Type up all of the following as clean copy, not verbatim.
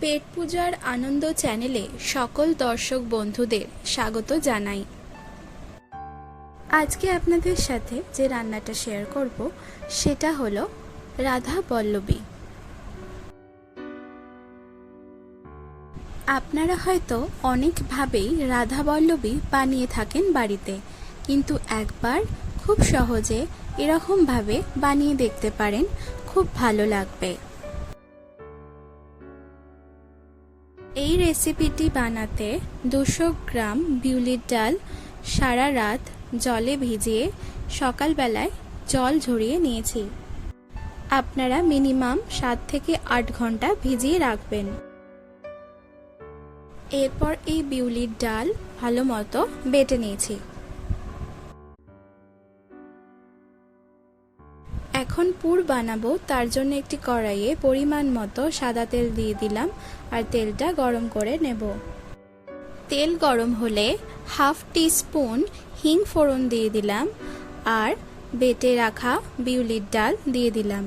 পেট পূজার আনন্দ চ্যানেলে সকল দর্শক বন্ধুদের স্বাগত জানাই। আজকে আপনাদের সাথে যে রান্নাটা শেয়ার করব সেটা হলো রাধা বল্লবী। আপনারা হয়তো অনেকভাবেই রাধা বল্লবী বানিয়ে থাকেন বাড়িতে, কিন্তু একবার খুব সহজে এরকমভাবে বানিয়ে দেখতে পারেন, খুব ভালো লাগবে। এই রেসিপিটি বানাতে 200 গ্রাম বিউলির ডাল সারা রাত জলে ভিজিয়ে সকালবেলায় জল ঝরিয়ে নিয়েছি। আপনারা মিনিমাম 7 থেকে 8 ঘন্টা ভিজিয়ে রাখবেন। এরপর এই বিউলির ডাল ভালো মতো বেটে নিয়েছি। এখন পুর বানাবো, তার জন্য একটি কড়াইয়ে পরিমাণ মতো সাদা তেল দিয়ে দিলাম আর তেলটা গরম করে নেব। তেল গরম হলে হাফ টিস্পুন হিং ফোড়ন দিয়ে দিলাম আর বেটে রাখা বিউলির ডাল দিয়ে দিলাম।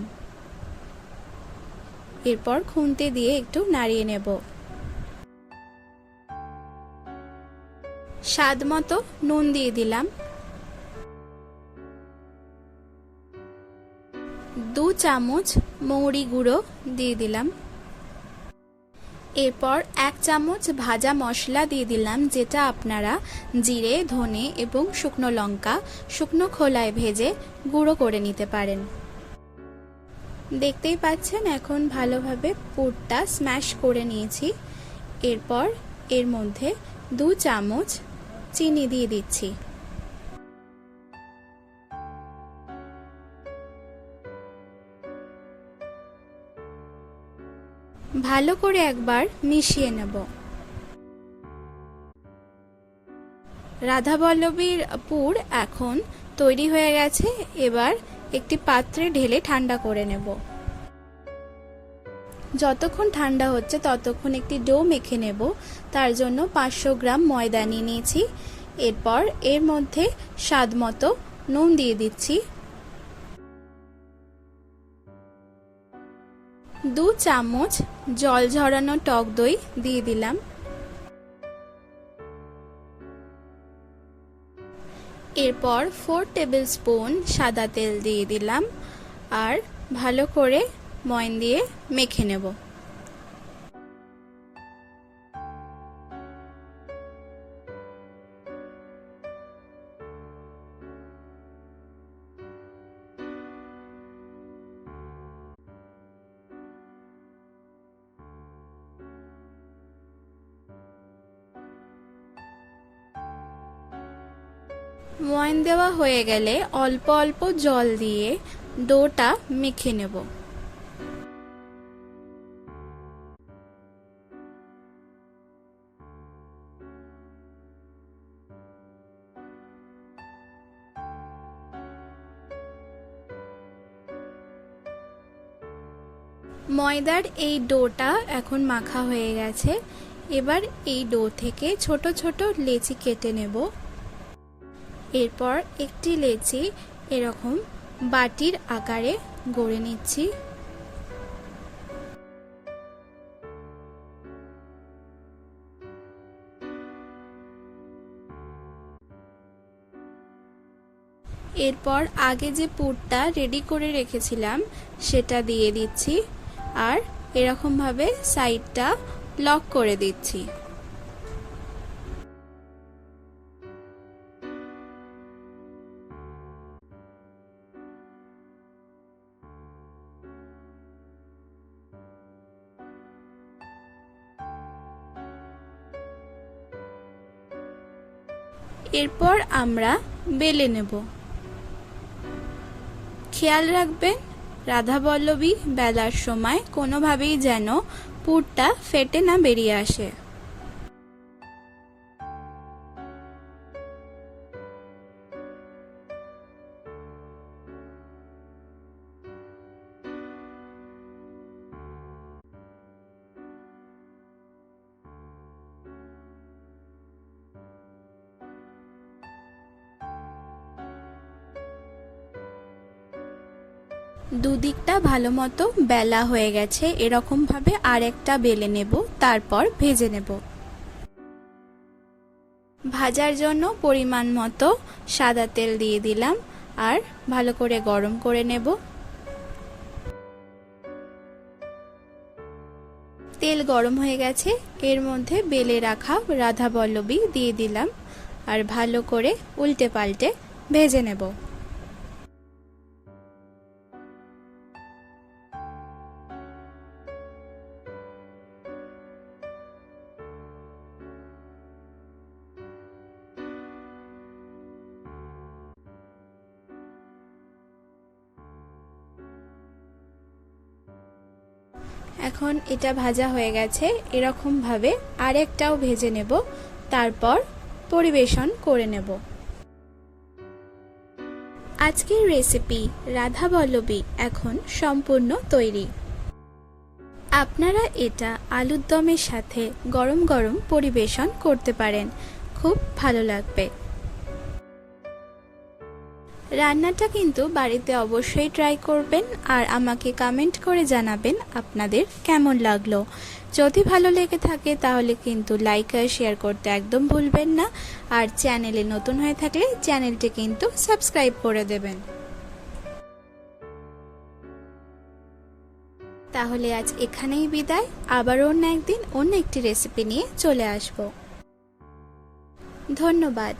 এরপর খুন্তি দিয়ে একটু নাড়িয়ে নেব। স্বাদ মতো নুন দিয়ে দিলাম। 2 চামচ মৌরি গুঁড়ো দিয়ে দিলাম। এরপর 1 চামচ ভাজা মশলা দিয়ে দিলাম, যেটা আপনারা জিরে, ধনে এবং শুকনো লঙ্কা শুকনো খোলায় ভেজে গুঁড়ো করে নিতে পারেন। দেখতেই পাচ্ছেন এখন ভালোভাবে পুরটা স্ম্যাশ করে নিয়েছি। এরপর এর মধ্যে 2 চামচ চিনি দিয়ে দিচ্ছি। ভালো করে একবার মিশিয়ে নেব। রাধা বল্লবীর পুর এখন তৈরি হয়ে গেছে। এবার একটি পাত্রে ঢেলে ঠান্ডা করে নেব। যতক্ষণ ঠান্ডা হচ্ছে ততক্ষণ একটি ডো মেখে নেব। তার জন্য 500 গ্রাম ময়দা নিয়ে নিয়েছি। এরপর এর মধ্যে স্বাদ মতো নুন দিয়ে দিচ্ছি। 2 চামচ জল ঝরানো টক দই দিয়ে দিলাম। এরপর 4 টেবিলস্পুন সাদা তেল দিয়ে দিলাম আর ভালো করে ময়ন দিয়ে মেখে নেব। ময়ন দেওয়া হয়ে গেলে অল্প অল্প জল দিয়ে ডোটা মেখে নেব। ময়দার এই ডোটা এখন মাখা হয়ে গেছে। এবার এই ডো থেকে ছোট ছোট লেচি কেটে নেব। এরপর একটি লেচি এরকম বাটির আকারে গড়ে নিচ্ছি। এরপর আগে যে পুরটা রেডি করে রেখেছিলাম সেটা দিয়ে দিচ্ছি আর এরকমভাবে সাইডটা লক করে দিচ্ছি। এরপর আমরা বেলে নেব। খেয়াল রাখবেন রাধা বল্লবী বেলার সময় কোনোভাবেই যেন পুরটা ফেটে না বেরিয়ে আসে। দুদিকটা ভালো মতো বেলা হয়ে গেছে, এরকম ভাবে আরেকটা বেলে নেব, তারপর ভেজে নেব। ভাজার জন্য পরিমাণ মতো সাদা তেল দিয়ে দিলাম আর ভালো করে গরম করে নেব। তেল গরম হয়ে গেছে, এর মধ্যে বেলে রাখা রাধাবল্লভী দিয়ে দিলাম আর ভালো করে উল্টে পাল্টে ভেজে নেব। এখন এটা ভাজা হয়ে গেছে, এরকম ভাবে আরেকটাও ভেজে নেব, তারপর পরিবেশন করে নেব। আজকের রেসিপি রাধাবল্লভী এখন সম্পূর্ণ তৈরি। আপনারা এটা আলুর দমের সাথে গরম গরম পরিবেশন করতে পারেন, খুব ভালো লাগবে। রান্নাটা কিন্তু বাড়িতে অবশ্যই ট্রাই করবেন আর আমাকে কমেন্ট করে জানাবেন আপনাদের কেমন লাগলো। যদি ভালো লেগে থাকে তাহলে কিন্তু লাইক আর শেয়ার করতে একদম ভুলবেন না, আর চ্যানেলে নতুন হয়ে থাকলে চ্যানেলটি কিন্তু সাবস্ক্রাইব করে দেবেন। তাহলে আজ এখানেই বিদায়, আবার অন্য একদিন অন্য একটি রেসিপি নিয়ে চলে আসব। ধন্যবাদ।